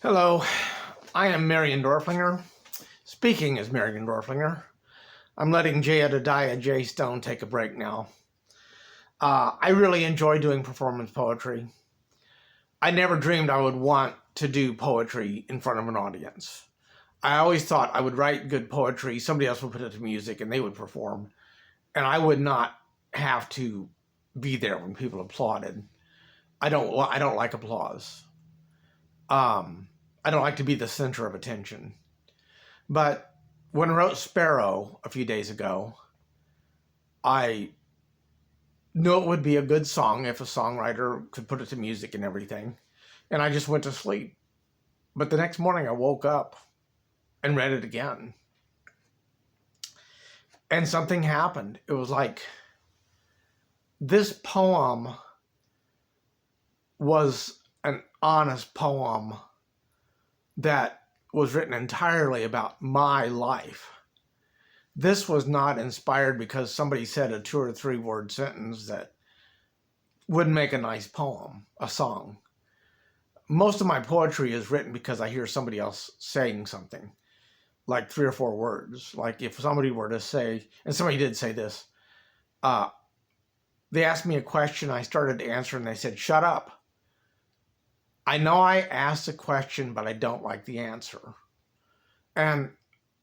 Hello, I am Marion Dorflinger. Speaking as Marion Dorflinger. I'm letting Jedediah J. Stone take a break now. I really enjoy doing performance poetry. I never dreamed I would want to do poetry in front of an audience. I always thought I would write good poetry, somebody else would put it to music, and they would perform. And I would not have to be there when people applauded. I don't like applause. I don't like to be the center of attention. But when I wrote Sparrow a few days ago, I knew it would be a good song if a songwriter could put it to music and everything. And I just went to sleep. But the next morning I woke up and read it again. And something happened. It was like this poem was an honest poem that was written entirely about my life. This was not inspired because somebody said a 2 or 3 word sentence that would make a nice poem, a song. Most of my poetry is written because I hear somebody else saying something, like 3 or 4 words. Like if somebody were to say, and somebody did say this, they asked me a question, I started to answer, and they said, "Shut up." I know I asked a question, but I don't like the answer. And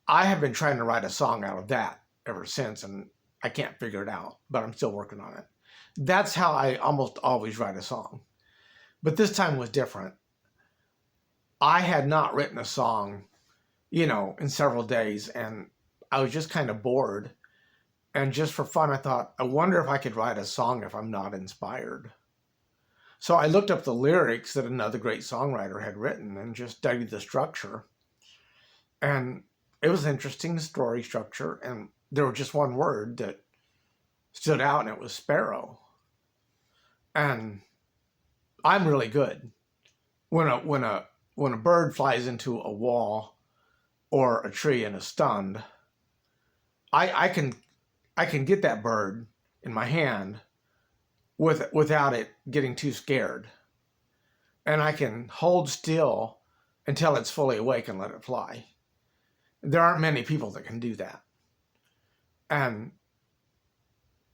I have been trying to write a song out of that ever since, and I can't figure it out, but I'm still working on it. That's how I almost always write a song. But this time was different. I had not written a song, in several days, and I was just kind of bored. And just for fun, I thought, I wonder if I could write a song if I'm not inspired. So I looked up the lyrics that another great songwriter had written and just studied the structure. And it was an interesting story structure. And there was just one word that stood out, and it was sparrow. And I'm really good. When a bird flies into a wall or a tree and is stunned, I can get that bird in my hand without it getting too scared. And I can hold still until it's fully awake and let it fly. There aren't many people that can do that. And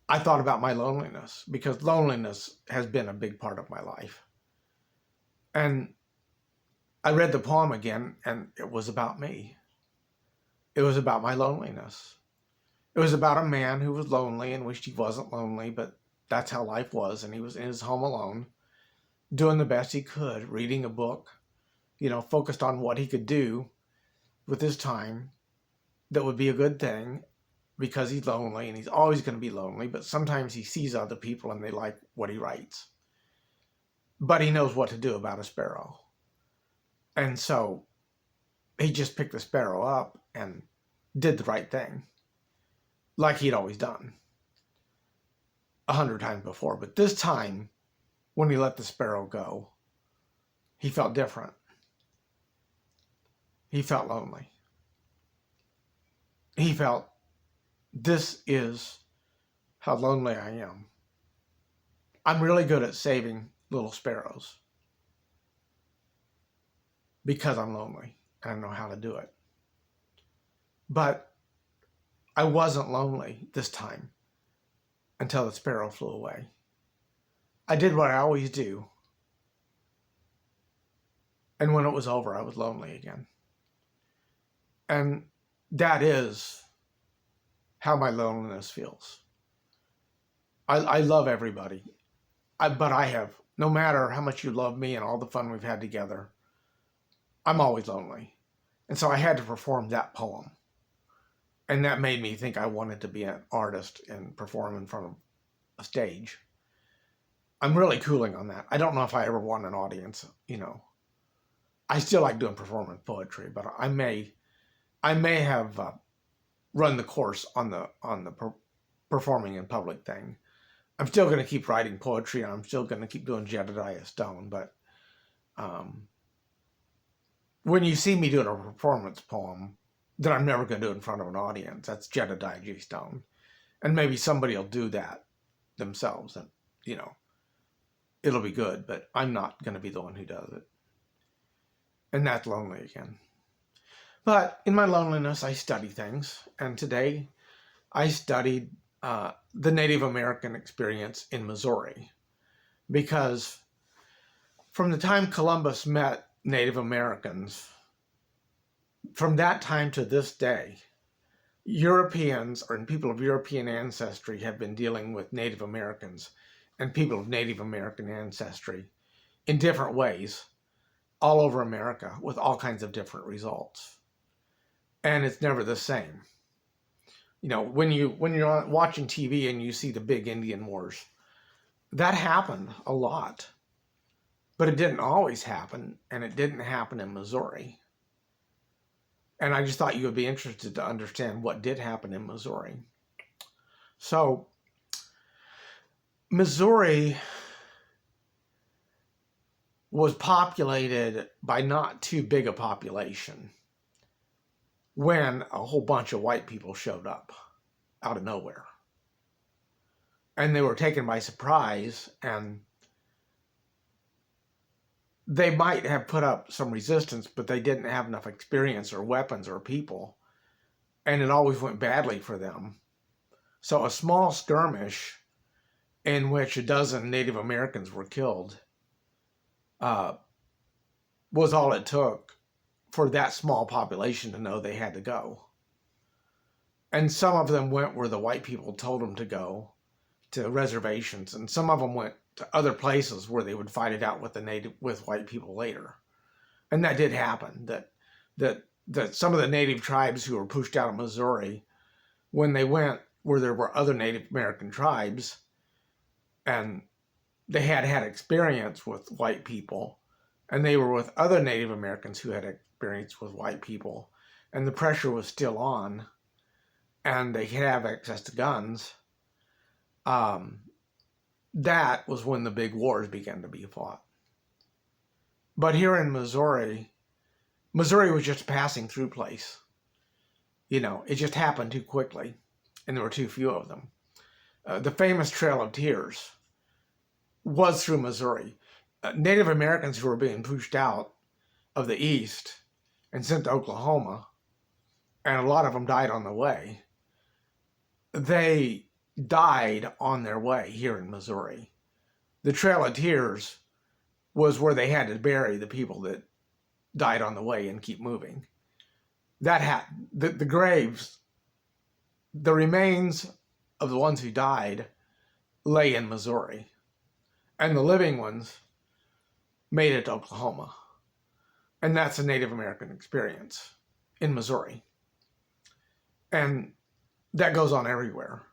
I thought about my loneliness, because loneliness has been a big part of my life. And I read the poem again, and it was about me. It was about my loneliness. It was about a man who was lonely and wished he wasn't lonely, but that's how life was. And he was in his home alone, doing the best he could, reading a book, focused on what he could do with his time that would be a good thing, because he's lonely and he's always going to be lonely. But sometimes he sees other people and they like what he writes. But he knows what to do about a sparrow. And so he just picked the sparrow up and did the right thing, like he'd always done 100 times before. But this time, when he let the sparrow go, he felt different. He felt lonely. He felt, this is how lonely I am. I'm really good at saving little sparrows because I'm lonely and I know how to do it. But I wasn't lonely this time until the sparrow flew away. I did what I always do. And when it was over, I was lonely again. And that is how my loneliness feels. I love everybody. But I have, no matter how much you love me and all the fun we've had together, I'm always lonely. And so I had to perform that poem. And that made me think I wanted to be an artist and perform in front of a stage. I'm really cooling on that. I don't know if I ever want an audience, I still like doing performance poetry, but I may have run the course on the performing in public thing. I'm still going to keep writing poetry, and I'm still going to keep doing Jedediah Stone. But when you see me doing a performance poem that I'm never going to do in front of an audience, that's Jedediah J. Stone. And maybe somebody will do that themselves, and, it'll be good, but I'm not going to be the one who does it. And that's lonely again. But in my loneliness, I study things. And today I studied the Native American experience in Missouri. Because from the time Columbus met Native Americans, from that time to this day, Europeans or people of European ancestry have been dealing with Native Americans and people of Native American ancestry in different ways all over America with all kinds of different results. And it's never the same. You know, when you're watching TV and you see the big Indian wars, that happened a lot. But it didn't always happen, and it didn't happen in Missouri. And I just thought you would be interested to understand what did happen in Missouri. So, Missouri was populated by not too big a population when a whole bunch of white people showed up out of nowhere. And they were taken by surprise, and they might have put up some resistance, but they didn't have enough experience or weapons or people, and it always went badly for them. So a small skirmish in which a dozen Native Americans were killed was all it took for that small population to know they had to go. And some of them went where the white people told them to go, to reservations, and some of them went to other places where they would fight it out with white people later. And that did happen, that some of the native tribes who were pushed out of Missouri, when they went where there were other Native American tribes, and they had experience with white people, and they were with other Native Americans who had experience with white people, and the pressure was still on, and they could have access to guns, that was when the big wars began to be fought. But here in Missouri was just a passing through place. You know, it just happened too quickly, and there were too few of them. The famous Trail of Tears was through Missouri. Native Americans who were being pushed out of the East and sent to Oklahoma, and a lot of them died on the way. They died on their way here in Missouri. The Trail of Tears was where they had to bury the people that died on the way and keep moving. The graves, the remains of the ones who died lay in Missouri, and the living ones made it to Oklahoma. And that's a Native American experience in Missouri. And that goes on everywhere.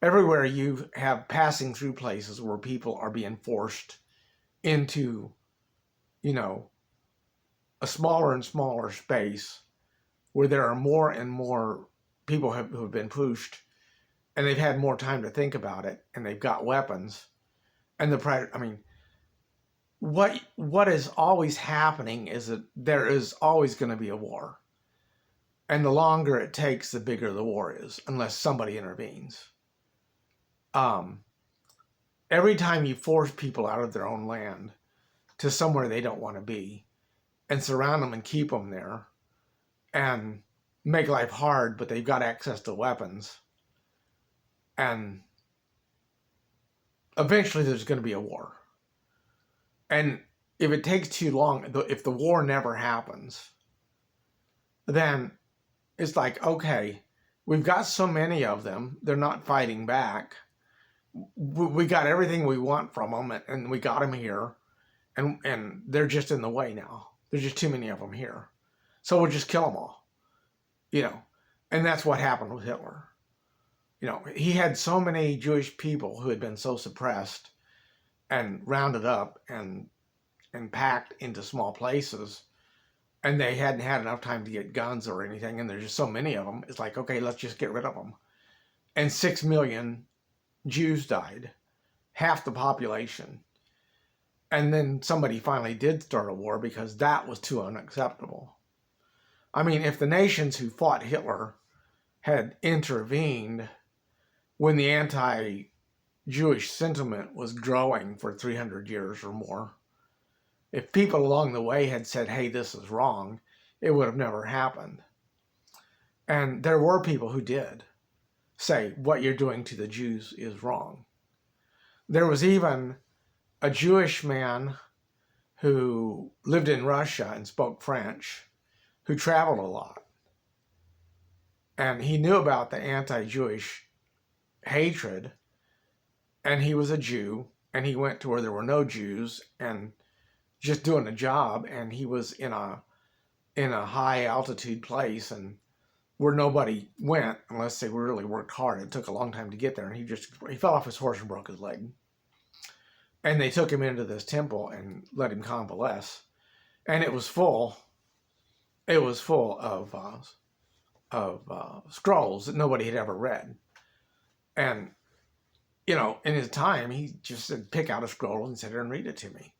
Everywhere you have passing through places where people are being forced into, you know, a smaller and smaller space where there are more and more people who have been pushed, and they've had more time to think about it, and they've got weapons. And what is always happening is that there is always going to be a war. And the longer it takes, the bigger the war is, unless somebody intervenes. Every time you force people out of their own land to somewhere they don't want to be, and surround them and keep them there, and make life hard, but they've got access to weapons, and eventually there's going to be a war. And if it takes too long, if the war never happens, then it's like, okay, we've got so many of them, they're not fighting back. We got everything we want from them, and we got them here, and they're just in the way now. There's just too many of them here. So we'll just kill them all, you know. And that's what happened with Hitler. You know, he had so many Jewish people who had been so suppressed and rounded up and packed into small places, and they hadn't had enough time to get guns or anything, and there's just so many of them. It's like, okay, let's just get rid of them. And 6 million Jews died, half the population. And then somebody finally did start a war because that was too unacceptable. I mean, if the nations who fought Hitler had intervened when the anti-Jewish sentiment was growing for 300 years or more, If people along the way had said, hey, this is wrong, it would have never happened. And there were people who did say, what you're doing to the Jews is wrong. There was even a Jewish man who lived in Russia and spoke French, who traveled a lot. And he knew about the anti-Jewish hatred, and he was a Jew, and he went to where there were no Jews and just doing a job, and he was in a high altitude place and where nobody went unless they really worked hard. It took a long time to get there, and he fell off his horse and broke his leg. And they took him into this temple and let him convalesce, and it was full. It was full of scrolls that nobody had ever read. And in his time, he just said, pick out a scroll and sit there and read it to me.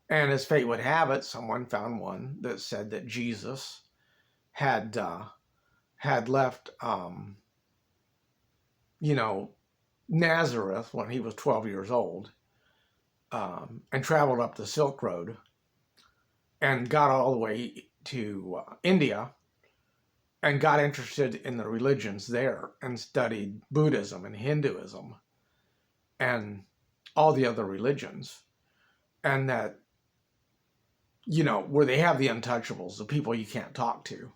And as fate would have it, someone found one that said that Jesus had left, Nazareth when he was 12 years old, and traveled up the Silk Road and got all the way to India and got interested in the religions there and studied Buddhism and Hinduism and all the other religions. And that, where they have the untouchables, the people you can't talk to,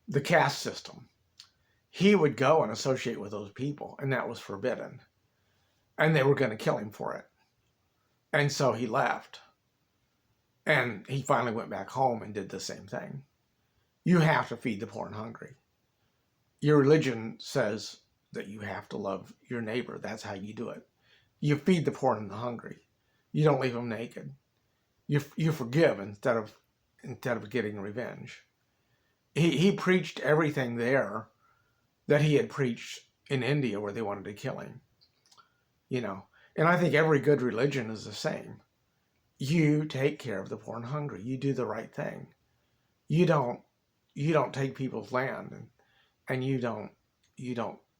the caste system, he would go and associate with those people, and that was forbidden. And they were going to kill him for it. And so he left. And he finally went back home and did the same thing. You have to feed the poor and hungry. Your religion says that you have to love your neighbor. That's how you do it. You feed the poor and the hungry. You don't leave them naked. You forgive instead of getting revenge. He preached everything there that he had preached in India where they wanted to kill him. And I think every good religion is the same. You take care of the poor and hungry. You do the right thing. You don't take people's land, and you don't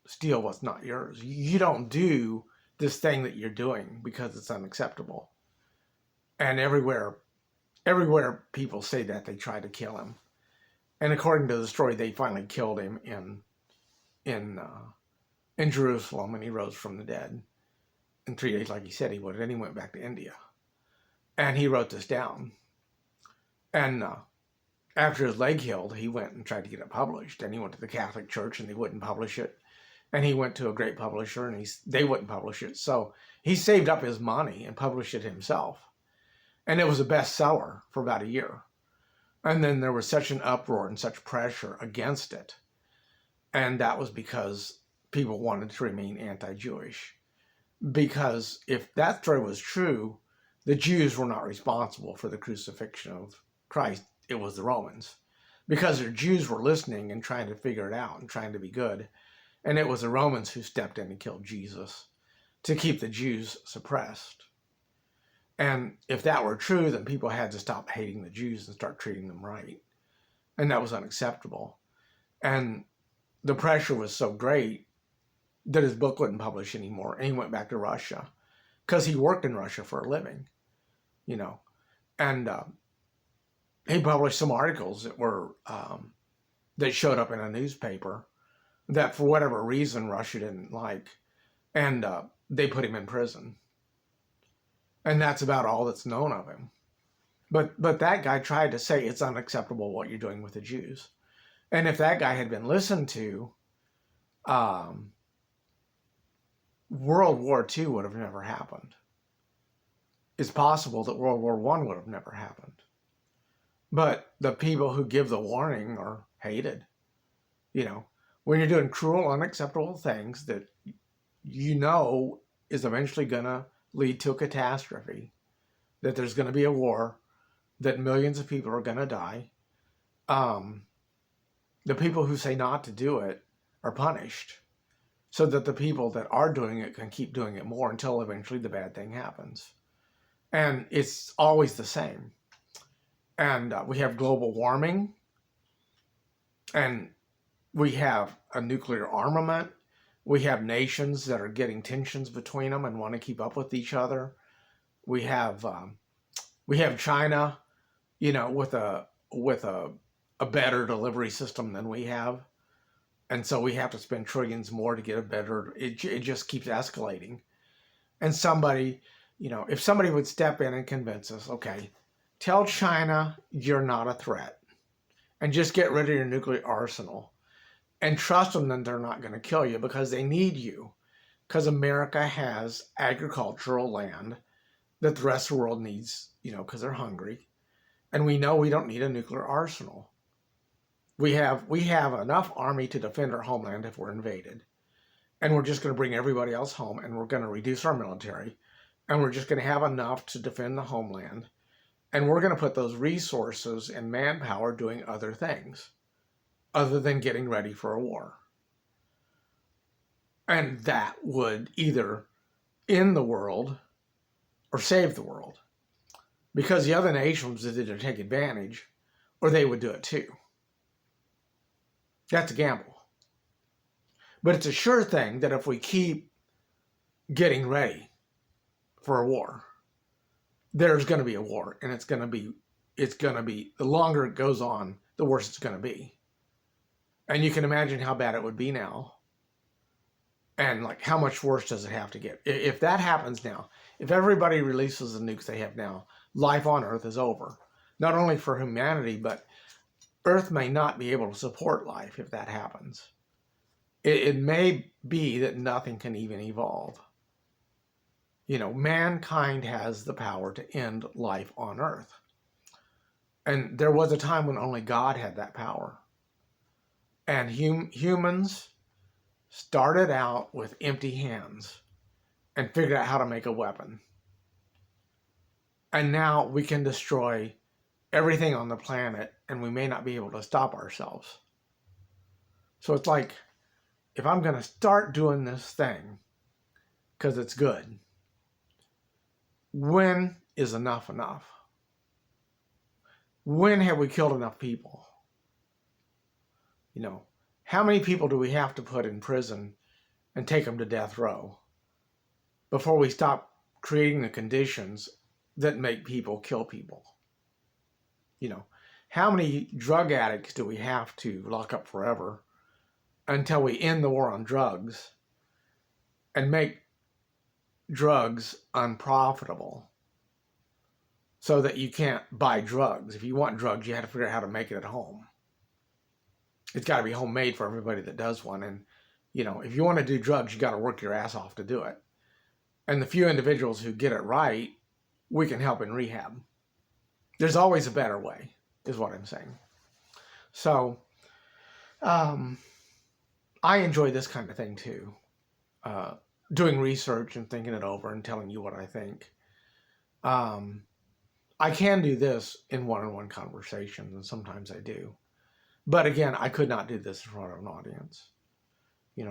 steal what's not yours. You don't do this thing that you're doing because it's unacceptable. And everywhere people say that, they try to kill him. And according to the story, they finally killed him in Jerusalem, and he rose from the dead in 3 days, like he said he would. And he went back to India, and he wrote this down. And after his leg healed, he went and tried to get it published, and he went to the Catholic Church, and they wouldn't publish it. And he went to a great publisher, and they wouldn't publish it. So he saved up his money and published it himself. And it was a bestseller for about a year. And then there was such an uproar and such pressure against it. And that was because people wanted to remain anti-Jewish. Because if that story was true, the Jews were not responsible for the crucifixion of Christ. It was the Romans. Because the Jews were listening and trying to figure it out and trying to be good. And it was the Romans who stepped in and killed Jesus to keep the Jews suppressed. And if that were true, then people had to stop hating the Jews and start treating them right. And that was unacceptable. And the pressure was so great that his book wouldn't publish anymore. And he went back to Russia because he worked in Russia for a living, And he published some articles that were that showed up in a newspaper that for whatever reason Russia didn't like. And they put him in prison. And that's about all that's known of him. But that guy tried to say it's unacceptable what you're doing with the Jews. And if that guy had been listened to, World War II would have never happened. It's possible that World War I would have never happened. But the people who give the warning are hated. When you're doing cruel, unacceptable things that is eventually going to lead to a catastrophe, that there's going to be a war, that millions of people are going to die, the people who say not to do it are punished so that the people that are doing it can keep doing it more until eventually the bad thing happens. And it's always the same. And we have global warming, and we have a nuclear armament. We have nations that are getting tensions between them and want to keep up with each other. We have We have China, with a better delivery system than we have. And so we have to spend trillions more to get a better, it just keeps escalating. And somebody, if somebody would step in and convince us, okay, tell China you're not a threat and just get rid of your nuclear arsenal and trust them that they're not going to kill you because they need you. Because America has agricultural land that the rest of the world needs, because they're hungry. And we know we don't need a nuclear arsenal. We have enough army to defend our homeland if we're invaded. And we're just going to bring everybody else home, and we're going to reduce our military, and we're just going to have enough to defend the homeland. And we're going to put those resources and manpower doing other things other than getting ready for a war. And that would either end the world or save the world. Because the other nations would either take advantage or they would do it too. That's a gamble. But it's a sure thing that if we keep getting ready for a war, there's going to be a war, and it's going to be, the longer it goes on, the worse it's going to be. And you can imagine how bad it would be now. And like, how much worse does it have to get? If that happens now, if everybody releases the nukes they have now, life on Earth is over. Not only for humanity, but Earth may not be able to support life if that happens. It may be that nothing can even evolve. Mankind has the power to end life on Earth. And there was a time when only God had that power. And humans started out with empty hands and figured out how to make a weapon. And now we can destroy everything on the planet, and we may not be able to stop ourselves. So it's like, if I'm going to start doing this thing because it's good, when is enough enough? When have we killed enough people? How many people do we have to put in prison and take them to death row before we stop creating the conditions that make people kill people? How many drug addicts do we have to lock up forever until we end the war on drugs and make drugs unprofitable so that you can't buy drugs? If you want drugs, you have to figure out how to make it at home. It's got to be homemade for everybody that does one. And, if you want to do drugs, you got to work your ass off to do it. And the few individuals who get it right, we can help in rehab. There's always a better way, is what I'm saying. So, I enjoy this kind of thing too. Doing research and thinking it over and telling you what I think. I can do this in one-on-one conversations, and sometimes I do. But again, I could not do this in front of an audience.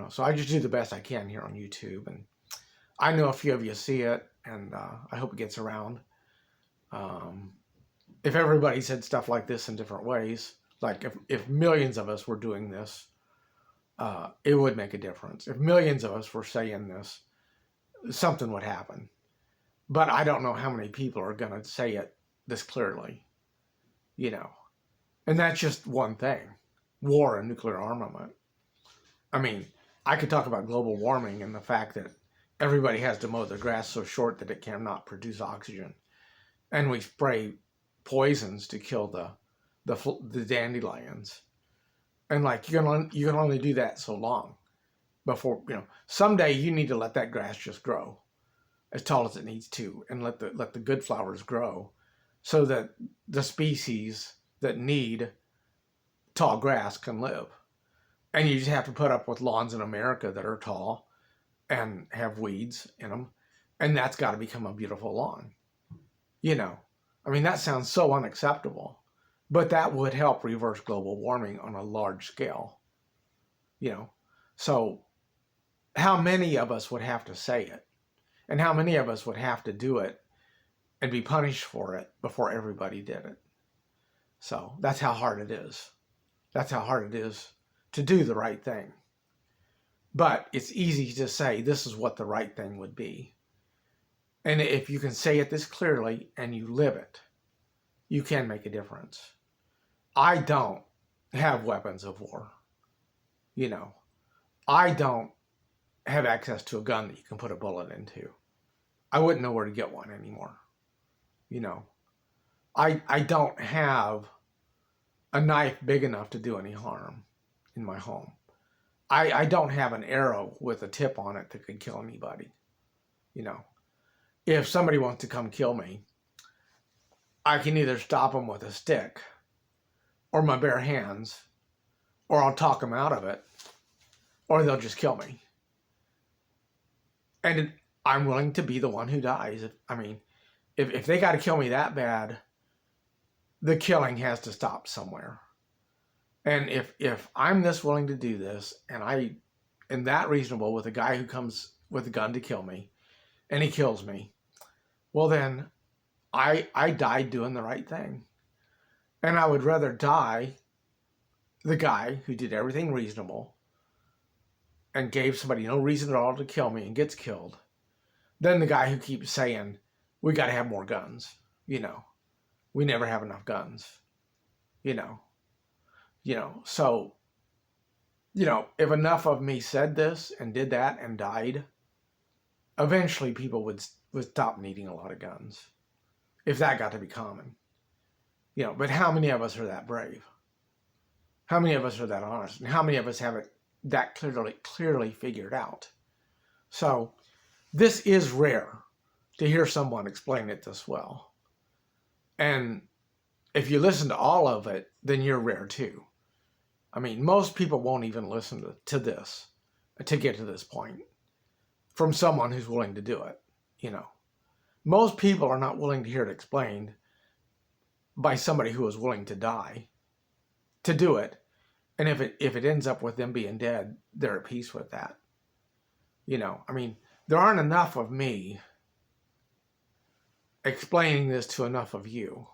So I just do the best I can here on YouTube. And I know a few of you see it, and I hope it gets around. If everybody said stuff like this in different ways, like if millions of us were doing this, it would make a difference. If millions of us were saying this, something would happen. But I don't know how many people are going to say it this clearly, And that's just one thing. War and nuclear armament. I mean, I could talk about global warming and the fact that everybody has to mow their grass so short that it cannot produce oxygen. And we spray poisons to kill the dandelions. And like, you can only do that so long before, someday you need to let that grass just grow as tall as it needs to, and let the good flowers grow so that the species that need tall grass can live. And you just have to put up with lawns in America that are tall and have weeds in them. And that's got to become a beautiful lawn. That sounds so unacceptable, but that would help reverse global warming on a large scale. So how many of us would have to say it? And how many of us would have to do it and be punished for it before everybody did it? So that's how hard it is. That's how hard it is to do the right thing. But it's easy to say this is what the right thing would be. And if you can say it this clearly and you live it, you can make a difference. I don't have weapons of war. You know, I don't have access to a gun that you can put a bullet into. I wouldn't know where to get one anymore. You know, I don't have a knife big enough to do any harm in my home. I don't have an arrow with a tip on it that could kill anybody. You know, if somebody wants to come kill me, I can either stop them with a stick or my bare hands, or I'll talk them out of it, or they'll just kill me. And I'm willing to be the one who dies. If they got to kill me that bad, the killing has to stop somewhere. And if I'm this willing to do this, and I am that reasonable with a guy who comes with a gun to kill me, and he kills me, well then, I died doing the right thing. And I would rather die the guy who did everything reasonable and gave somebody no reason at all to kill me and gets killed, than the guy who keeps saying, we got to have more guns. You know, we never have enough guns. So, if enough of me said this and did that and died, eventually people would stop needing a lot of guns, if that got to be common. But how many of us are that brave? How many of us are that honest? And how many of us have it that clearly figured out? So this is rare to hear someone explain it this well. And if you listen to all of it, then you're rare too. Most people won't even listen to this to get to this point from someone who's willing to do it. Most people are not willing to hear it explained by somebody who is willing to die to do it. And if it ends up with them being dead, they're at peace with that. There aren't enough of me explaining this to enough of you.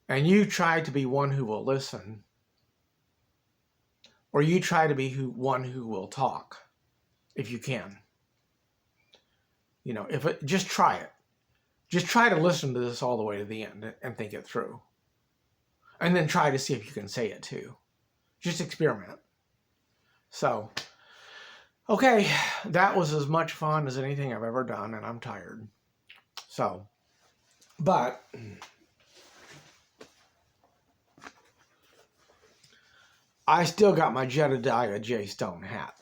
And you try to be one who will listen, or you try to be one who will talk, if you can. Just try it. Just try to listen to this all the way to the end and think it through. And then try to see if you can say it too. Just experiment. So, okay, that was as much fun as anything I've ever done, and I'm tired. So, but I still got my Jedediah J. Stone hat.